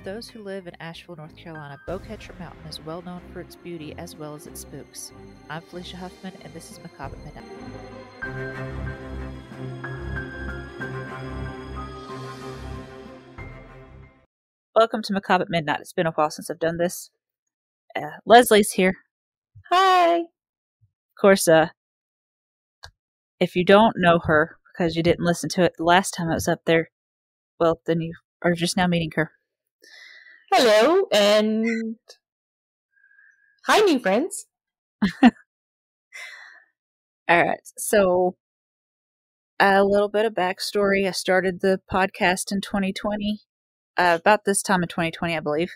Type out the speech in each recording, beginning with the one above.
those who live in Asheville, North Carolina, Beaucatcher Mountain is well known for its beauty as well as its spooks. I'm Felicia Huffman, and this is Macabre at Midnight. Welcome to Macabre at Midnight. It's been a while since I've done this. Leslie's here. Hi. Of course, if you don't know her because you didn't listen to it the last time I was up there, well, then you are just now meeting her. Hello, and hi, new friends. Alright, so a little bit of backstory. I started the podcast in 2020, about this time in 2020, I believe.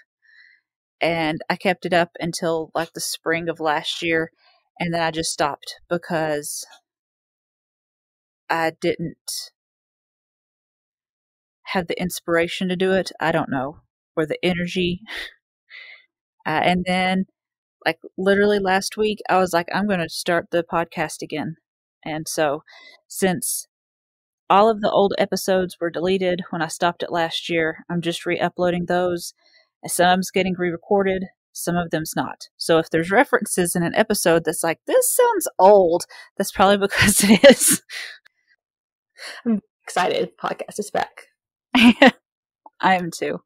And I kept it up until like the spring of last year, and then I just stopped because I didn't have the inspiration to do it. I don't know. Or the energy. And then, like, literally last week, I was like, I'm going to start the podcast again. And so, since all of the old episodes were deleted when I stopped it last year, I'm just re-uploading those. Some of them's getting re-recorded, some of them's not. So if there's references in an episode that's like, this sounds old, that's probably because it is. I'm excited. Podcast is back. I am too.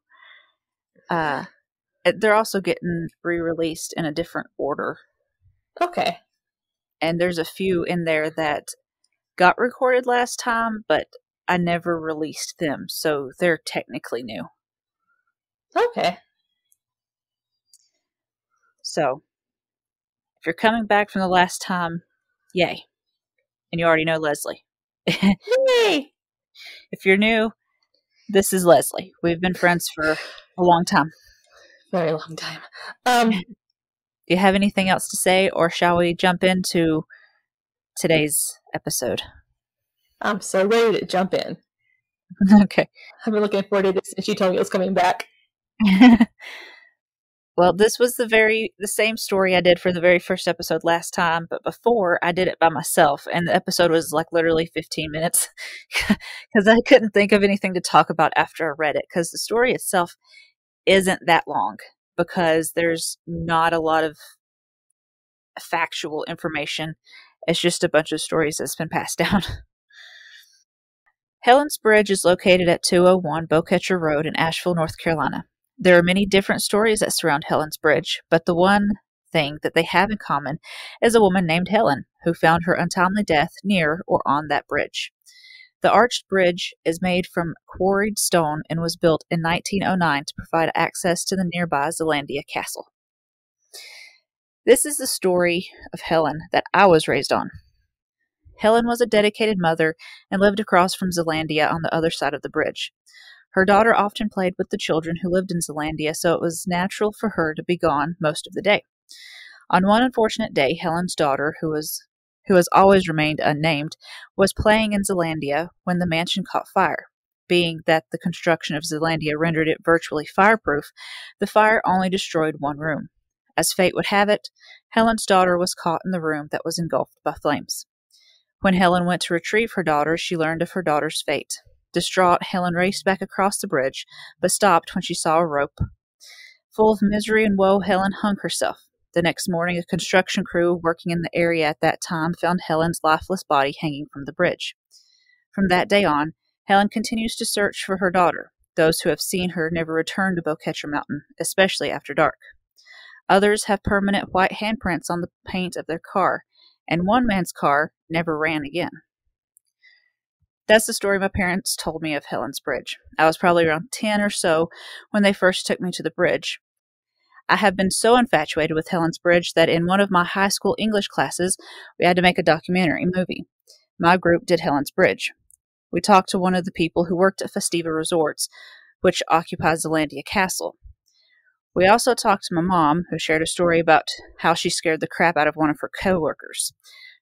They're also getting re-released in a different order. Okay. And there's a few in there that got recorded last time, but I never released them, so they're technically new. Okay. So, if you're coming back from the last time, yay. And you already know Leslie. Yay! If you're new, this is Leslie. We've been friends for a long time. Very long time. Do you have anything else to say, or shall we jump into today's episode? I'm so ready to jump in. Okay. I've been looking forward to this since you told me it was coming back. Well, this was the same story I did for the very first episode last time, but before I did it by myself, and the episode was like literally 15 minutes because I couldn't think of anything to talk about after I read it, because the story itself isn't that long because there's not a lot of factual information. It's just a bunch of stories that's been passed down. Helens Bridge is located at 201 Beaucatcher Road in Asheville, North Carolina. There are many different stories that surround Helens Bridge, but the one thing that they have in common is a woman named Helen who found her untimely death near or on that bridge. The arched bridge is made from quarried stone and was built in 1909 to provide access to the nearby Zealandia Castle. This is the story of Helen that I was raised on. Helen was a dedicated mother and lived across from Zealandia on the other side of the bridge. Her daughter often played with the children who lived in Zealandia, so it was natural for her to be gone most of the day. On one unfortunate day, Helen's daughter, who has always remained unnamed, was playing in Zealandia when the mansion caught fire. Being that the construction of Zealandia rendered it virtually fireproof, the fire only destroyed one room. As fate would have it, Helen's daughter was caught in the room that was engulfed by flames. When Helen went to retrieve her daughter, she learned of her daughter's fate. Distraught, Helen raced back across the bridge, but stopped when she saw a rope. Full of misery and woe, Helen hung herself. The next morning, a construction crew working in the area at that time found Helen's lifeless body hanging from the bridge. From that day on, Helen continues to search for her daughter. Those who have seen her never return to Beaucatcher Mountain, especially after dark. Others have permanent white handprints on the paint of their car, and one man's car never ran again. That's the story my parents told me of Helens Bridge. I was probably around 10 or so when they first took me to the bridge. I have been so infatuated with Helens Bridge that in one of my high school English classes, we had to make a documentary movie. My group did Helens Bridge. We talked to one of the people who worked at Festiva Resorts, which occupies Zealandia Castle. We also talked to my mom, who shared a story about how she scared the crap out of one of her co-workers.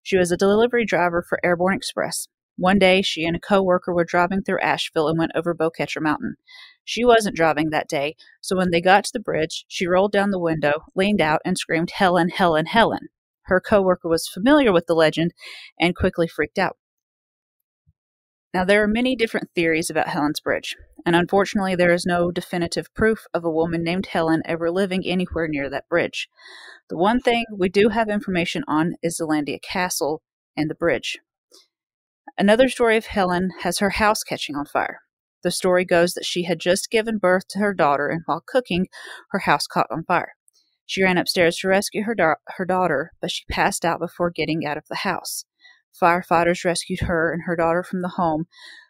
She was a delivery driver for Airborne Express. One day, she and a co-worker were driving through Asheville and went over Beaucatcher Mountain. She wasn't driving that day, so when they got to the bridge, she rolled down the window, leaned out, and screamed, "Helen, Helen, Helen." Her co-worker was familiar with the legend and quickly freaked out. Now, there are many different theories about Helens Bridge, and unfortunately, there is no definitive proof of a woman named Helen ever living anywhere near that bridge. The one thing we do have information on is Zelandia Castle and the bridge. Another story of Helen has her house catching on fire. The story goes that she had just given birth to her daughter, and while cooking, her house caught on fire. She ran upstairs to rescue her daughter, but she passed out before getting out of the house. Firefighters rescued her and her daughter from the home,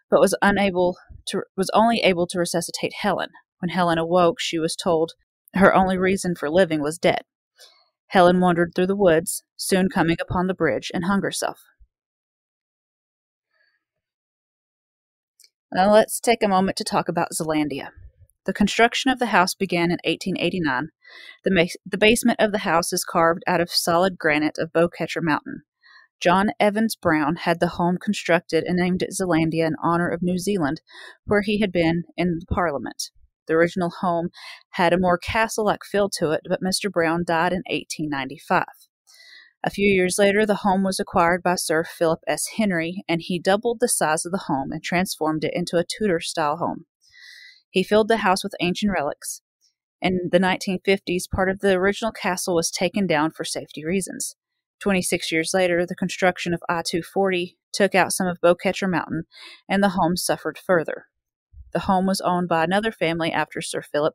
but was only able to resuscitate Helen. When Helen awoke, she was told her only reason for living was dead. Helen wandered through the woods, soon coming upon the bridge, and hung herself. Now let's take a moment to talk about Zelandia. The construction of the house began in 1889. The basement of the house is carved out of solid granite of Beaucatcher Mountain. John Evans Brown had the home constructed and named it Zelandia in honor of New Zealand, where he had been in the Parliament. The original home had a more castle-like feel to it, but Mr. Brown died in 1895. A few years later, the home was acquired by Sir Philip S. Henry, and he doubled the size of the home and transformed it into a Tudor-style home. He filled the house with ancient relics. In the 1950s, part of the original castle was taken down for safety reasons. 26 years later, the construction of I-240 took out some of Beaucatcher Mountain, and the home suffered further. The home was owned by another family after Sir Philip,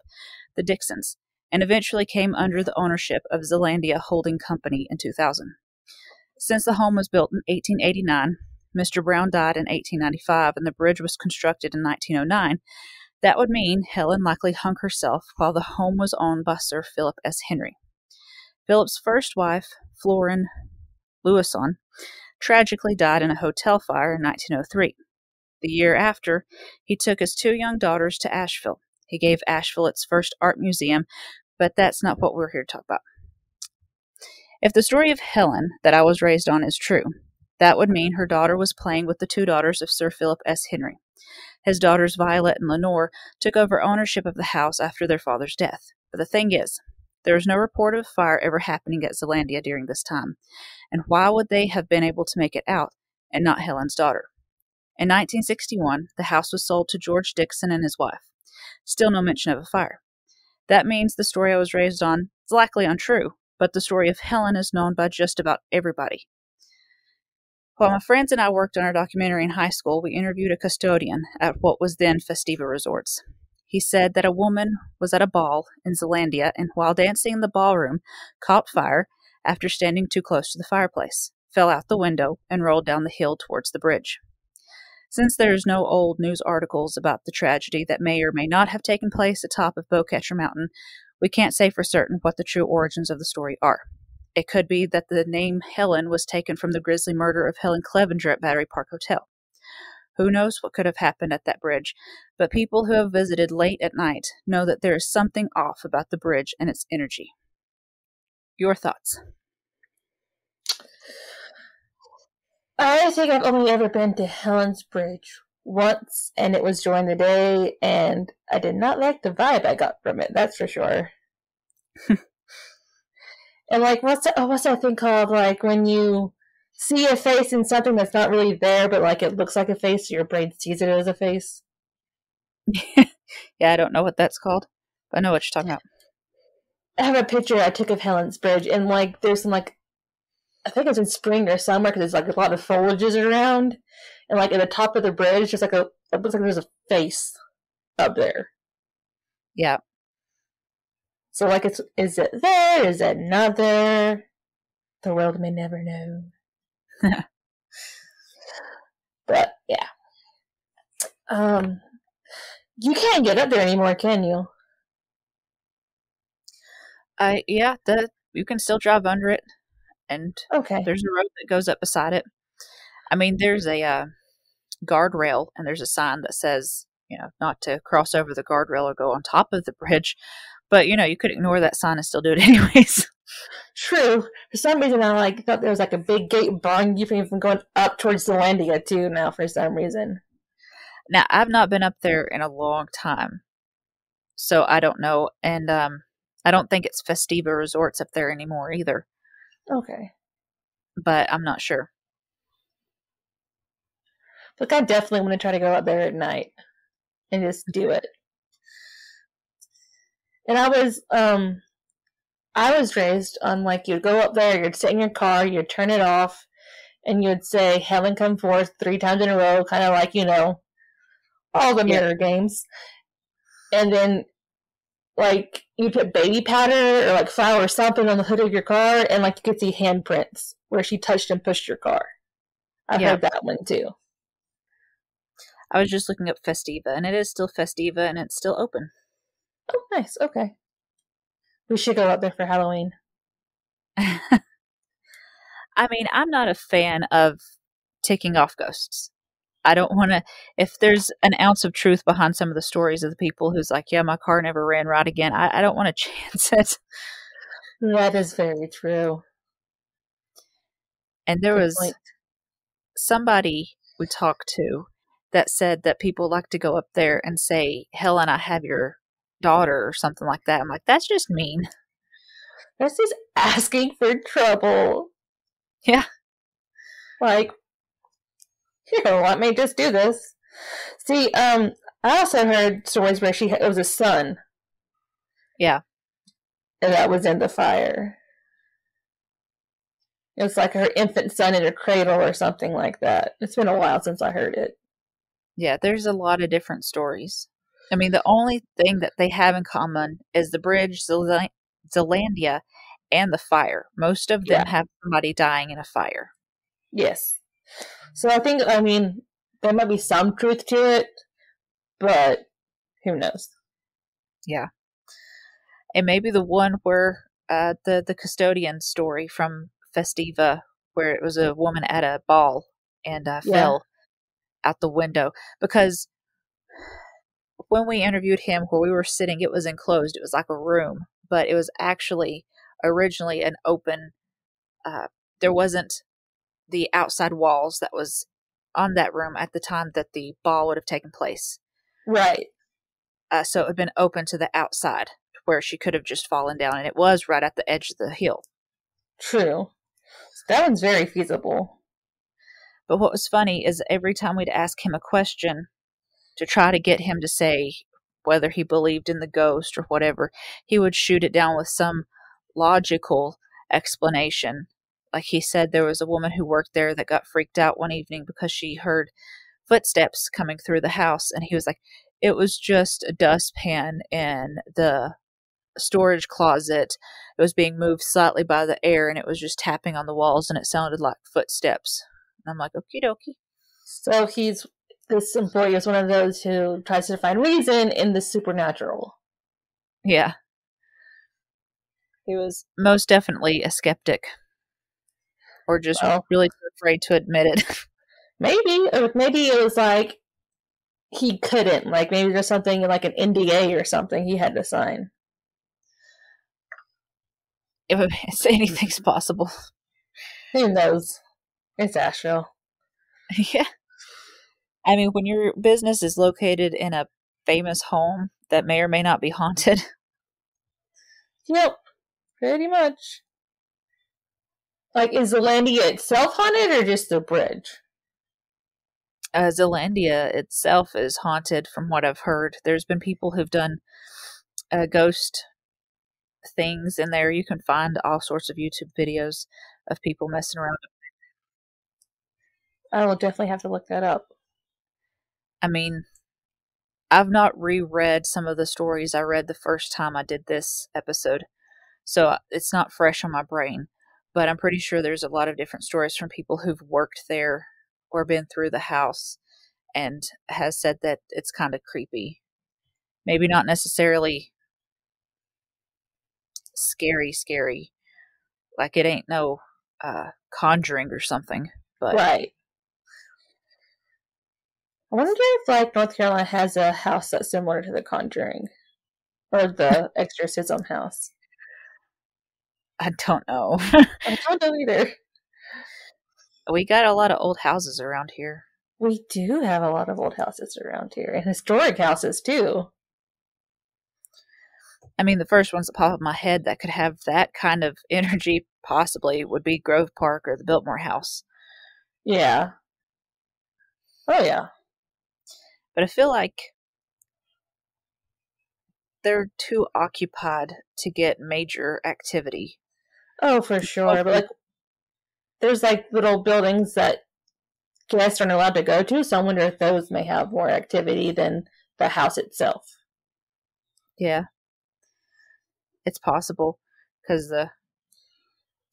the Dixons, and eventually came under the ownership of Zelandia Holding Company in 2000. Since the home was built in 1889, Mr. Brown died in 1895, and the bridge was constructed in 1909. That would mean Helen likely hung herself while the home was owned by Sir Philip S. Henry. Philip's first wife, Florin Lewison, tragically died in a hotel fire in 1903. The year after, he took his two young daughters to Asheville. He gave Asheville its first art museum, but that's not what we're here to talk about. If the story of Helen that I was raised on is true, that would mean her daughter was playing with the two daughters of Sir Philip S. Henry. His daughters Violet and Lenore took over ownership of the house after their father's death. But the thing is, there is no report of a fire ever happening at Zelandia during this time. And why would they have been able to make it out and not Helen's daughter? In 1961, the house was sold to George Dixon and his wife. Still no mention of a fire. That means the story I was raised on is likely untrue, but the story of Helen is known by just about everybody. While my friends and I worked on our documentary in high school, we interviewed a custodian at what was then Festiva Resorts. He said that a woman was at a ball in Zelandia and while dancing in the ballroom, caught fire after standing too close to the fireplace, fell out the window, and rolled down the hill towards the bridge. Since there is no old news articles about the tragedy that may or may not have taken place atop of Beaucatcher Mountain, we can't say for certain what the true origins of the story are. It could be that the name Helen was taken from the grisly murder of Helen Clevenger at Battery Park Hotel. Who knows what could have happened at that bridge, but people who have visited late at night know that there is something off about the bridge and its energy. Your thoughts? I think I've only ever been to Helens Bridge once, and it was during the day, and I did not like the vibe I got from it, that's for sure. And what's that thing called? Like when you see a face in something that's not really there, but like it looks like a face, so your brain sees it as a face. Yeah, I don't know what that's called, but I know what you're talking about. I have a picture I took of Helens Bridge, and there's some I think it's in spring or summer because there's a lot of foliages around, and at the top of the bridge, there's it looks like there's a face up there. Yeah. So is it there? Is it not there? The world may never know. But yeah, you can't get up there anymore, can you? Yeah, you can still drive under it, and Okay. there's a road that goes up beside it. I mean, there's a guardrail, and there's a sign that says, not to cross over the guardrail or go on top of the bridge. But, you could ignore that sign and still do it anyways. True. For some reason, I thought there was a big gate barring you from going up towards Zelandia too. Now, for some reason. Now, I've not been up there in a long time, so I don't know, and I don't think it's Festiva Resorts up there anymore either. Okay. But I'm not sure. But I definitely want to try to go out there at night and just do it. And I was raised on like you'd go up there, you'd sit in your car, you'd turn it off, and you'd say "Helen, come forth" 3 times in a row, kind of like all the Yeah. mirror games. And then like you put baby powder or like flour or something on the hood of your car, and like you could see handprints where she touched and pushed your car. I've Yeah. heard that one too. I was just looking up Festiva, and it is still Festiva, and it's still open. Oh, nice. Okay. We should go up there for Halloween. I mean, I'm not a fan of ticking off ghosts. I don't want to, if there's an ounce of truth behind some of the stories of the people who's like, yeah, my car never ran right again, I don't want to chance it. That is very true. And there Good was point. somebody we talked to that said that people like to go up there and say, Helen, I have your daughter, or something like that. I'm like, that's just mean. That's just asking for trouble. Yeah. Like, you don't want me to just do this. See, I also heard stories where it was a son. Yeah. And that was in the fire. It was like her infant son in a cradle or something like that. It's been a while since I heard it. Yeah, there's a lot of different stories. I mean, the only thing that they have in common is the bridge, Zealandia, and the fire. Most of them have somebody dying in a fire. Yes. So I mean, there might be some truth to it, but who knows? Yeah. And maybe the one where the custodian story from Festiva, where it was a woman at a ball and fell out the window. Because when we interviewed him, where we were sitting, it was enclosed. It was like a room, but it was actually originally an open, there wasn't the outside walls that was on that room at the time that the ball would have taken place. Right. So it had been open to the outside where she could have just fallen down, and it was right at the edge of the hill. True. That one's very feasible. But what was funny is every time we'd ask him a question to try to get him to say whether he believed in the ghost or whatever, he would shoot it down with some logical explanation. Like he said there was a woman who worked there that got freaked out one evening because she heard footsteps coming through the house, and he was like, it was just a dustpan in the storage closet. It was being moved slightly by the air, and it was just tapping on the walls, and it sounded like footsteps. And I'm like, okie dokie. So this employee is one of those who tries to find reason in the supernatural. Yeah. He was most definitely a skeptic. Or just really too afraid to admit it. Maybe it was like he couldn't. Like maybe there's something like an NDA or something he had to sign. Anything's possible. Who knows? It's Asheville. Yeah. I mean, when your business is located in a famous home that may or may not be haunted. Yep. Pretty much. Like, is Zealandia itself haunted or just the bridge? Zealandia itself is haunted from what I've heard. There's been people who've done ghost things in there. You can find all sorts of YouTube videos of people messing around. I will definitely have to look that up. I mean, I've not reread some of the stories I read the first time I did this episode, so it's not fresh on my brain. But I'm pretty sure there's a lot of different stories from people who've worked there or been through the house and has said that it's kind of creepy. Maybe not necessarily scary. Like it ain't no Conjuring or something. But right. I wonder if like North Carolina has a house that's similar to the Conjuring or the Exorcism house. I don't know. I don't know either. We got a lot of old houses around here. We do have a lot of old houses around here, and historic houses too. I mean, the first ones that pop up in my head that could have that kind of energy possibly would be Grove Park or the Biltmore House. Yeah. Oh yeah. But I feel like they're too occupied to get major activity. Oh, for sure. But Mostly, like, there's like little buildings that guests aren't allowed to go to, so I wonder if those may have more activity than the house itself. yeah, it's possible because the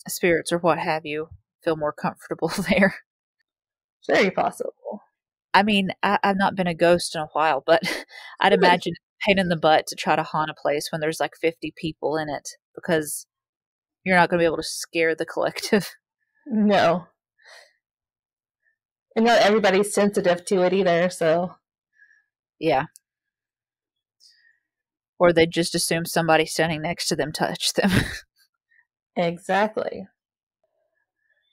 spirits or what have you feel more comfortable there. Very possible. I mean, I've not been a ghost in a while, but I'd imagine it's a pain in the butt to try to haunt a place when there's like 50 people in it because you're not going to be able to scare the collective. No. And not everybody's sensitive to it either, so. Yeah. Or they just assume somebody standing next to them touched them. Exactly.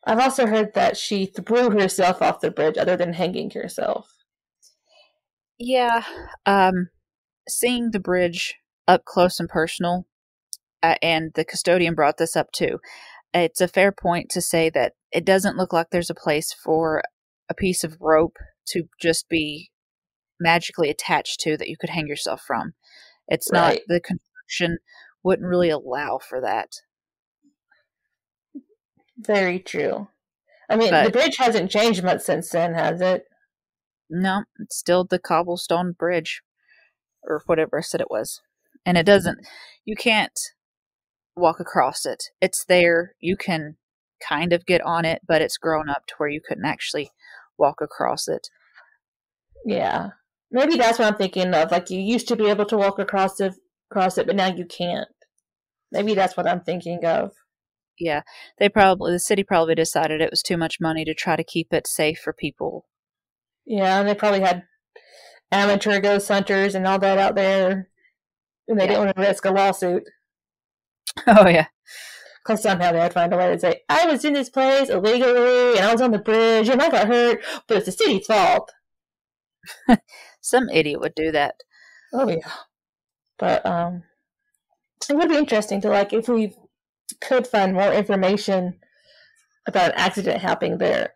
I've also heard that she threw herself off the bridge other than hanging herself. Yeah. Seeing the bridge up close and personal, and the custodian brought this up too. It's a fair point to say that it doesn't look like there's a place for a piece of rope to just be magically attached to that you could hang yourself from. It's not, Right. the construction wouldn't really allow for that. Very true. I mean, the But bridge hasn't changed much since then, has it? no, it's still the cobblestone bridge or whatever I said it was. And it doesn't, you can't walk across it. It's there. You can kind of get on it, but it's grown up to where you couldn't actually walk across it. Yeah. Maybe that's what I'm thinking of. Like, you used to be able to walk across it, but now you can't. Maybe that's what I'm thinking of. Yeah, the city probably decided it was too much money to try to keep it safe for people. Yeah, and they probably had amateur ghost hunters and all that out there, and they Yeah. didn't want to risk a lawsuit. Oh, yeah. Because somehow they'd find a way to say, I was in this place illegally, and I was on the bridge, and I got hurt, but it's the city's fault. Some idiot would do that. Oh, yeah. But, it would be interesting to, like, if we could find more information about an accident happening there.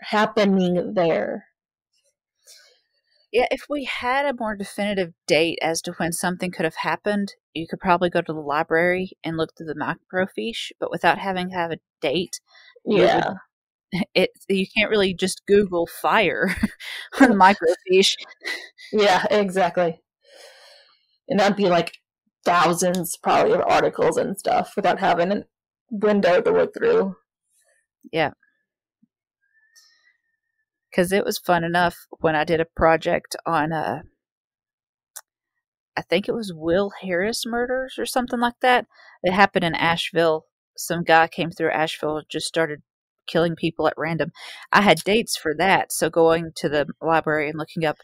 Yeah, if we had a more definitive date as to when something could have happened, you could probably go to the library and look through the microfiche, but without having to have a date, you would Yeah. you can't really just Google fire on the microfiche. Yeah, exactly. And that'd be like thousands probably of articles and stuff without having a window to look through. Yeah, because it was fun enough when I did a project on I think it was Will Harris murders or something like that. It happened in Asheville. Some guy came through Asheville, just started killing people at random. I had dates for that, so going to the library and looking up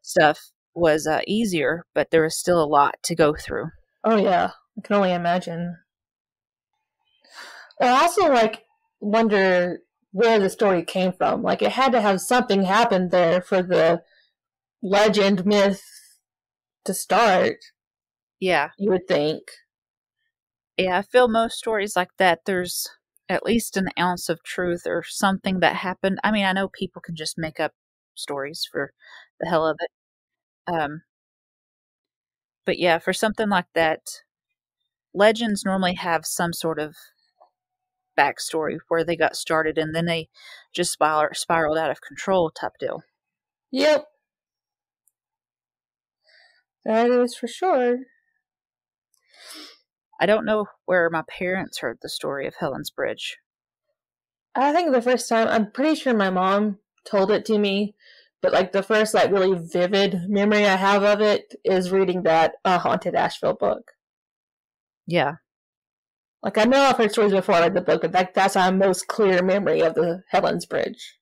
stuff was easier, but there was still a lot to go through. Oh yeah, I can only imagine. I also like wonder where the story came from. Like it had to have something happen there for the legend myth to start. Yeah, You would think. yeah. I feel most stories like that, there's at least an ounce of truth or something that happened. I mean, I know people can just make up stories for the hell of it. Um, but yeah, for something like that, legends normally have some sort of backstory where they got started and then they just spiraled out of control type deal. Yep, that is for sure. I don't know where my parents heard the story of Helen's Bridge. I think the first time, I'm pretty sure my mom told it to me, but like the first like really vivid memory I have of it is reading that Haunted Asheville book. Yeah. Like I know I've heard stories before, like the book, but that's my most clear memory of the Helens Bridge.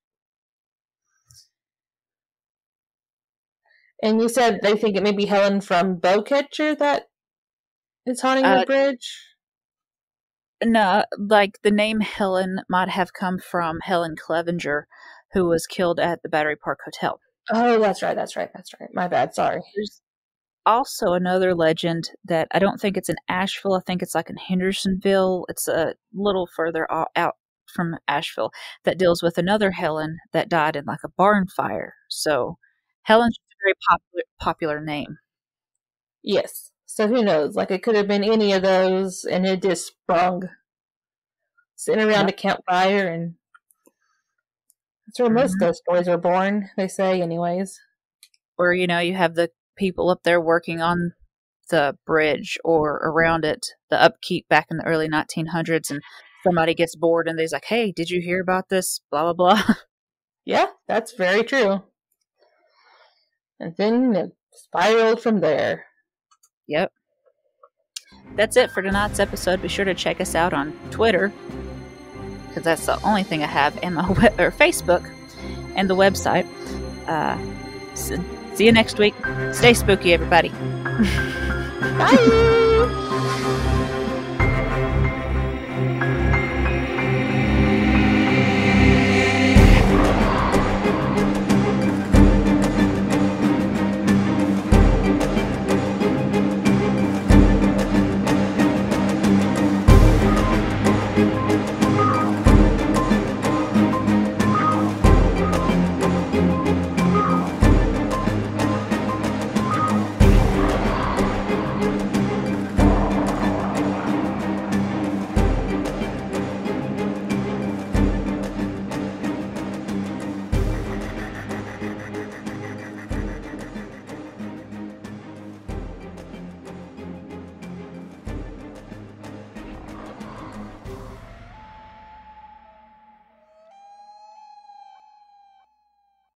And you said they think it may be Helen from Beaucatcher that is haunting the Uh, bridge? no, like the name Helen might have come from Helen Clevenger, who was killed at the Battery Park Hotel. Oh, that's right. My bad, sorry. There's also another legend that I don't think it's in Asheville. I think it's like in Hendersonville. It's a little further out from Asheville that deals with another Helen that died in like a barn fire. So Helen's just a very popular name. Yes. So who knows? Like it could have been any of those, and it just sprung. Sitting around a campfire, and that's where most ghost stories are born. They say, anyways. Or you have the people up there working on the bridge or around it, the upkeep back in the early 1900s, and somebody gets bored and they're like, "Hey, did you hear about this? Blah blah blah." Yeah, that's very true. And then it spiraled from there. Yep. That's it for tonight's episode. Be sure to check us out on Twitter, because that's the only thing I have, and my or Facebook and the website. See you next week. Stay spooky, everybody. Bye.